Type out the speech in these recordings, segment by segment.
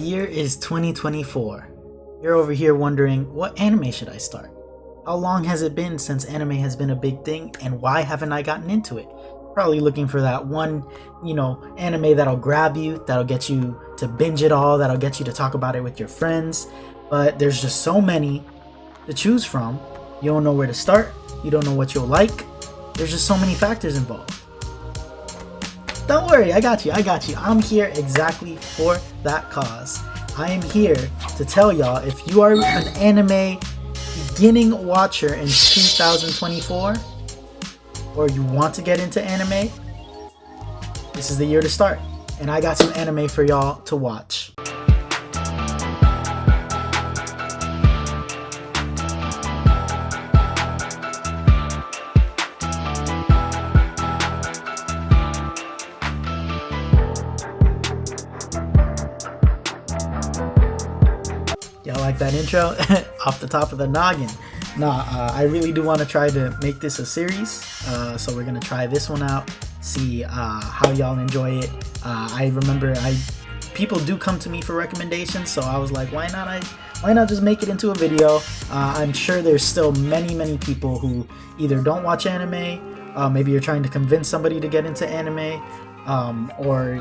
year is 2024. You're over here wondering, what anime should I start? How long has it been since anime has been a big thing, and why haven't I gotten into it? Probably looking for that one, anime that'll grab you, that'll get you to binge it all, that'll get you to talk about it with your friends. But there's just so many to choose from. You don't know where to start. You don't know what you'll like. There's just so many factors involved. Don't worry, I got you. I'm here exactly for that cause. I am here to tell y'all, if you are an anime beginning watcher in 2024, or you want to get into anime, this is the year to start. And I got some anime for y'all to watch. Y'all like that intro? Off the top of the noggin. I really do want to try to make this a series. So we're gonna try this one out, see how y'all enjoy it. I remember people do come to me for recommendations, so I was like, why not just make it into a video? I'm sure there's still many people who either don't watch anime, maybe you're trying to convince somebody to get into anime, or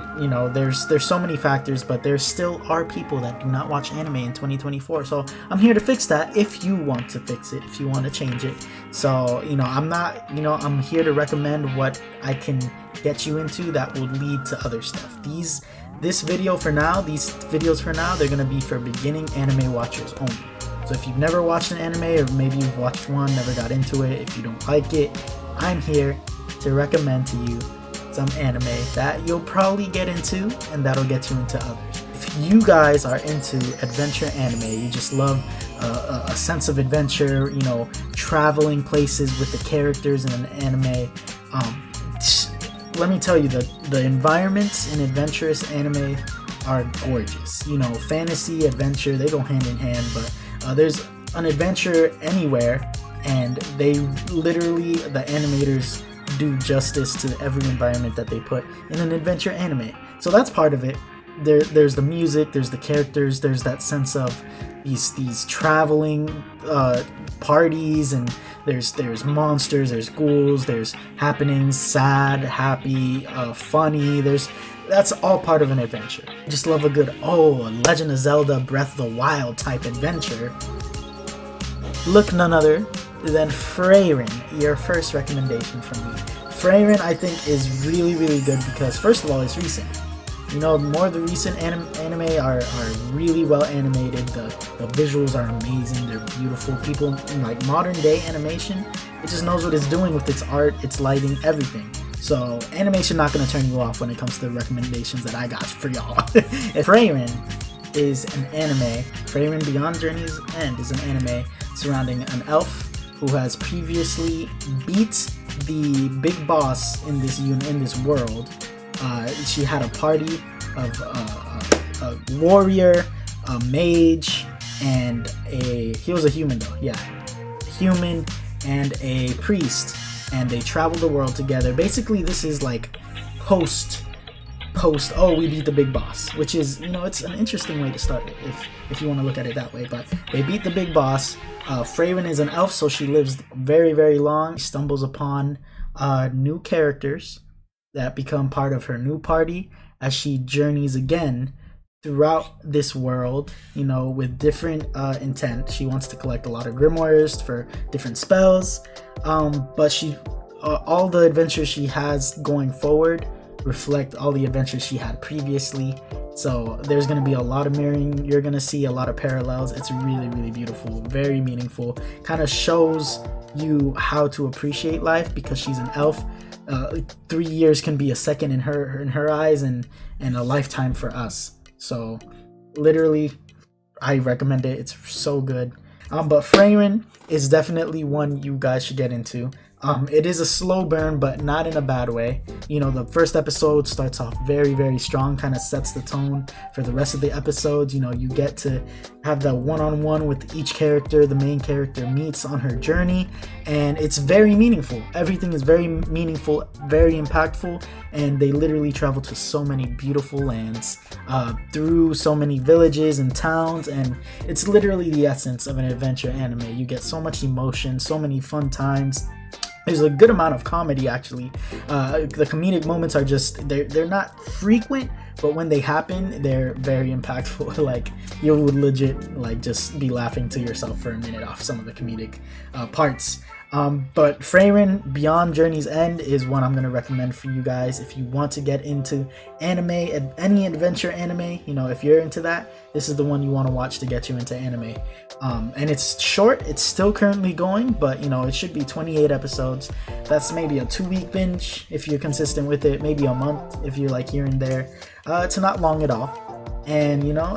there's so many factors, but there still are people that do not watch anime in 2024. So I'm here to fix that. If you want to fix it, if you want to change it. So I'm here to recommend what I can get you into that will lead to other stuff. These videos for now, they're gonna be for beginning anime watchers only. So if you've never watched an anime, or maybe you've watched one, never got into it, if you don't like it, I'm here to recommend to you some anime that you'll probably get into, and that'll get you into others. If you guys are into adventure anime, you just love a sense of adventure, traveling places with the characters in an anime, let me tell you, the environments in adventurous anime are gorgeous. Fantasy, adventure, they go hand in hand, but there's an adventure anywhere, and they literally, the animators do justice to every environment that they put in an adventure anime. So that's part of it. There's the music, there's the characters, there's that sense of these traveling parties, and there's monsters, there's ghouls, there's happenings, sad, happy, funny. That's all part of an adventure. I just love a good a Legend of Zelda Breath of the Wild type adventure. Look none other than Frieren, your first recommendation from me. Frieren, I think, is really good because, first of all, it's recent. More of the recent anime are really well animated. The visuals are amazing. They're beautiful. People in modern day animation, it just knows what it's doing with its art, its lighting, everything. So animation not going to turn you off when it comes to the recommendations that I got for y'all. Frieren is an anime. Frieren Beyond Journey's End is an anime surrounding an elf who has previously beat the big boss in this world. She had a party of a warrior, a mage, and he was a human though, yeah, a human and a priest, and they traveled the world together. Basically, this is like post we beat the big boss, which is, it's an interesting way to start it if you want to look at it that way. But they beat the big boss. Frieren is an elf, so she lives very long. She stumbles upon new characters that become part of her new party as she journeys again throughout this world, with different intent. She wants to collect a lot of grimoires for different spells, but all the adventures she has going forward reflect all the adventures she had previously. So there's going to be a lot of mirroring. You're going to see a lot of parallels. It's really beautiful, very meaningful. Kind of shows you how to appreciate life, because she's an elf. 3 years can be a second in her eyes, and a lifetime for us. So literally, I recommend it. It's so good. But Frieren is definitely one you guys should get into. It is a slow burn, but not in a bad way. You know, the first episode starts off very, very strong, kind of sets the tone for the rest of the episodes. You know, you get to have the one-on-one with each character the main character meets on her journey, and it's very meaningful. Everything is very meaningful, very impactful, and they literally travel to so many beautiful lands, through so many villages and towns, and it's literally the essence of an adventure anime. You get so much emotion, so many fun times. There's a good amount of comedy, actually. The comedic moments are just, they're not frequent, but when they happen, they're very impactful. Like, you would legit like just be laughing to yourself for a minute off some of the comedic parts. But Frieren Beyond Journey's End is one I'm going to recommend for you guys if you want to get into anime, any adventure anime. You know, if you're into that, this is the one you want to watch to get you into anime. And it's short, it's still currently going, but you know, it should be 28 episodes. That's maybe a 2-week binge if you're consistent with it, maybe a month if you're like here and there. It's not long at all, and you know,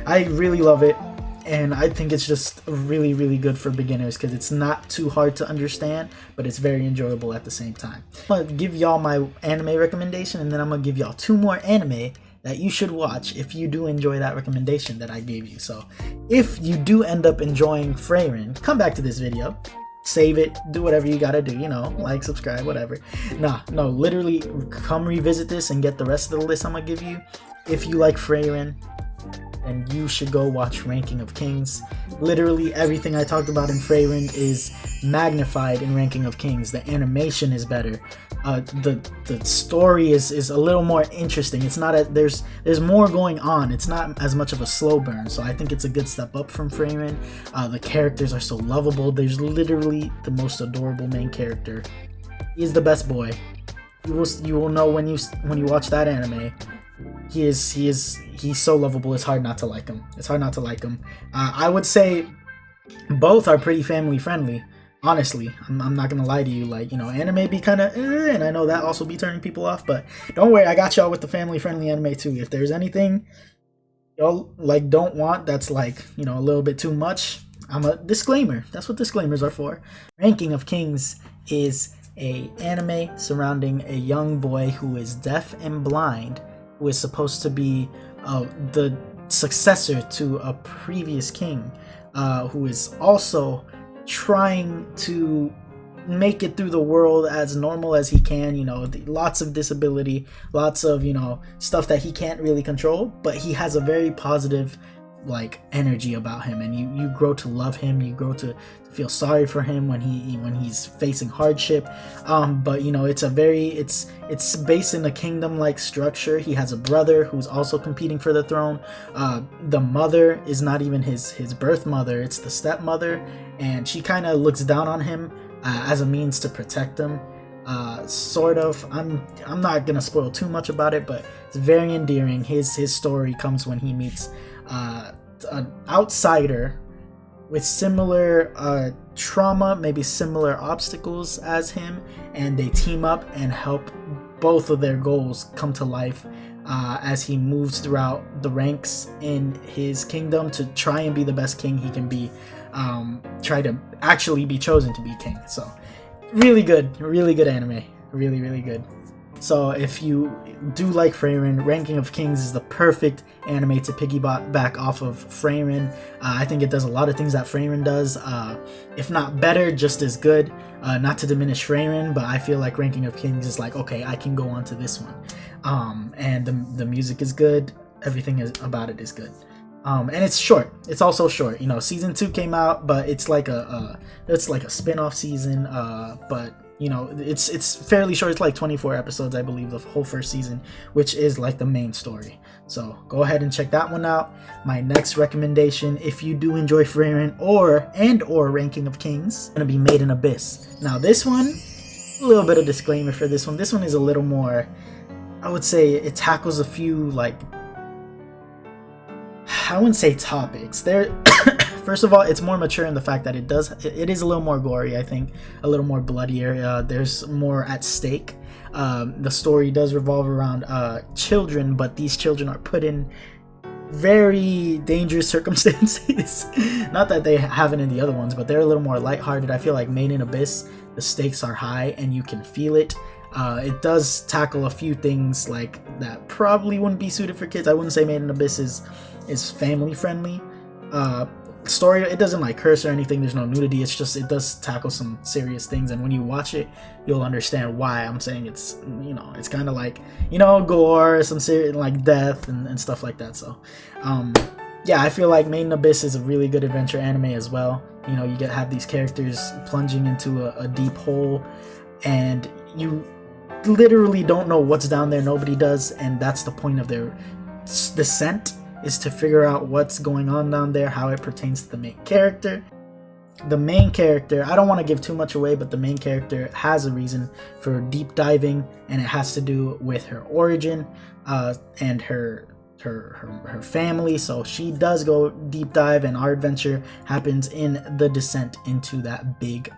I really love it. And I think it's just really, really good for beginners because it's not too hard to understand, but it's very enjoyable at the same time. I'm gonna give y'all my anime recommendation, and then I'm gonna give y'all 2 more anime that you should watch if you do enjoy that recommendation that I gave you. So if you do end up enjoying Frieren, come back to this video, save it, do whatever you gotta do, you know, like, subscribe, whatever. No, literally come revisit this and get the rest of the list I'm gonna give you. If you like Frieren, and you should go watch Ranking of Kings. Literally everything I talked about in Frieren is magnified in Ranking of Kings. The animation is better. The story is a little more interesting. It's not there's more going on. It's not as much of a slow burn. So I think it's a good step up from Frieren. The characters are so lovable. There's literally the most adorable main character. He's the best boy. You will know when you watch that anime. He's so lovable. It's hard not to like him. I would say both are pretty family friendly. Honestly, I'm not gonna lie to you. Like, you know, anime be kind of, and I know that also be turning people off. But don't worry, I got y'all with the family friendly anime too. If there's anything y'all like don't want, that's like, you know, a little bit too much, I'm a disclaimer. That's what disclaimers are for. Ranking of Kings is a anime surrounding a young boy who is deaf and blind, who is supposed to be the successor to a previous king, who is also trying to make it through the world as normal as he can. You know, lots of disability, lots of, you know, stuff that he can't really control, but he has a very positive like energy about him, and you grow to love him. You grow to feel sorry for him when he's facing hardship. But you know, it's based in a kingdom like structure. He has a brother who's also competing for the throne. The mother is not even his birth mother, it's the stepmother, and she kind of looks down on him as a means to protect him. Sort of. I'm not gonna spoil too much about it, but it's very endearing. His story comes when he meets an outsider with similar trauma, maybe similar obstacles as him, and they team up and help both of their goals come to life as he moves throughout the ranks in his kingdom to try and be the best king he can be, try to actually be chosen to be king. So really good anime, really good. So if you do like Frieren, Ranking of Kings is the perfect anime to piggyback off of Frieren. I think it does a lot of things that Frieren does, if not better, just as good. Not to diminish Frieren, but I feel like Ranking of Kings is like, okay, I can go on to this one. And the music is good, everything about it is good. And it's short. It's also short. You know, season 2 came out, but it's like a spin-off season. But you know, it's fairly short. It's like 24 episodes, I believe, the whole first season, which is like the main story. So go ahead and check that one out. My next recommendation, if you do enjoy Frieren or Ranking of Kings, gonna be Made in Abyss. Now this one, a little bit of disclaimer for this one. This one is a little more, I would say it tackles a few, like, I wouldn't say topics. First of all, it's more mature in the fact that it is a little more gory, I think, a little more bloodier. There's more at stake. The story does revolve around children, but these children are put in very dangerous circumstances. Not that they haven't in the other ones, but they're a little more lighthearted. I feel like Made in Abyss, the stakes are high and you can feel it. It does tackle a few things like that probably wouldn't be suited for kids. I wouldn't say Made in Abyss is family friendly. Story, it doesn't like curse or anything, there's no nudity, it's just, it does tackle some serious things, and when you watch it you'll understand why I'm saying it's, you know, it's kind of like, you know, gore, some serious like death and stuff like that. So yeah, I feel like Made in Abyss is a really good adventure anime as well. You know, you have these characters plunging into a deep hole and you literally don't know what's down there, nobody does, and that's the point of their descent, is to figure out what's going on down there, how it pertains to the main character. The main character, I don't want to give too much away, but the main character has a reason for deep diving, and it has to do with her origin and her family. So she does go deep dive, and our adventure happens in the descent into that big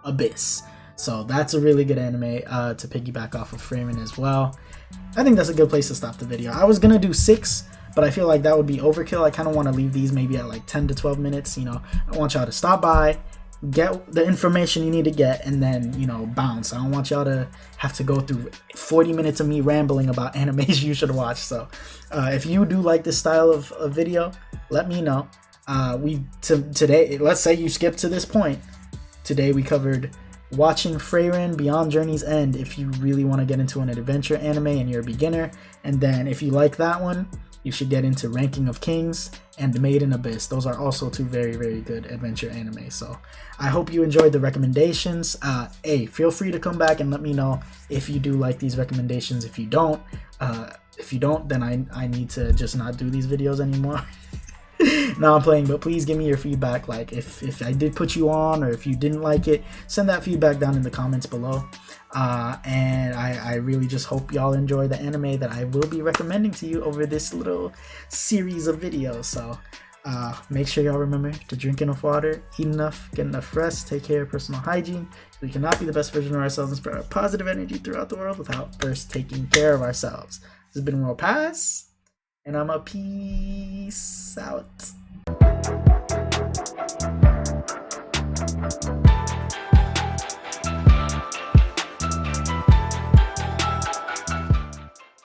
abyss. So that's a really good anime to piggyback off of Freeman as well. I think that's a good place to stop the video. I was gonna do 6, but I feel like that would be overkill. I kind of want to leave these maybe at like 10 to 12 minutes. You know, I want y'all to stop by, get the information you need to get, and then, you know, bounce. I don't want y'all to have to go through 40 minutes of me rambling about animes you should watch. So if you do like this style of video, let me know. Today, let's say you skipped to this point. Today we covered watching Frieren Beyond Journey's End if you really want to get into an adventure anime and you're a beginner. And then if you like that one, you should get into Ranking of Kings and Made in Abyss. Those are also 2 very, very good adventure anime. So I hope you enjoyed the recommendations. Hey, feel free to come back and let me know if you do like these recommendations. If you don't, then I need to just not do these videos anymore. No, I'm playing, but please give me your feedback. Like if I did put you on, or if you didn't like it, send that feedback down in the comments below. And I really just hope y'all enjoy the anime that I will be recommending to you over this little series of videos. So make sure y'all remember to drink enough water, eat enough, get enough rest, take care of personal hygiene. We cannot be the best version of ourselves and spread our positive energy throughout the world without first taking care of ourselves. This has been World Pass, and I'm a peace out.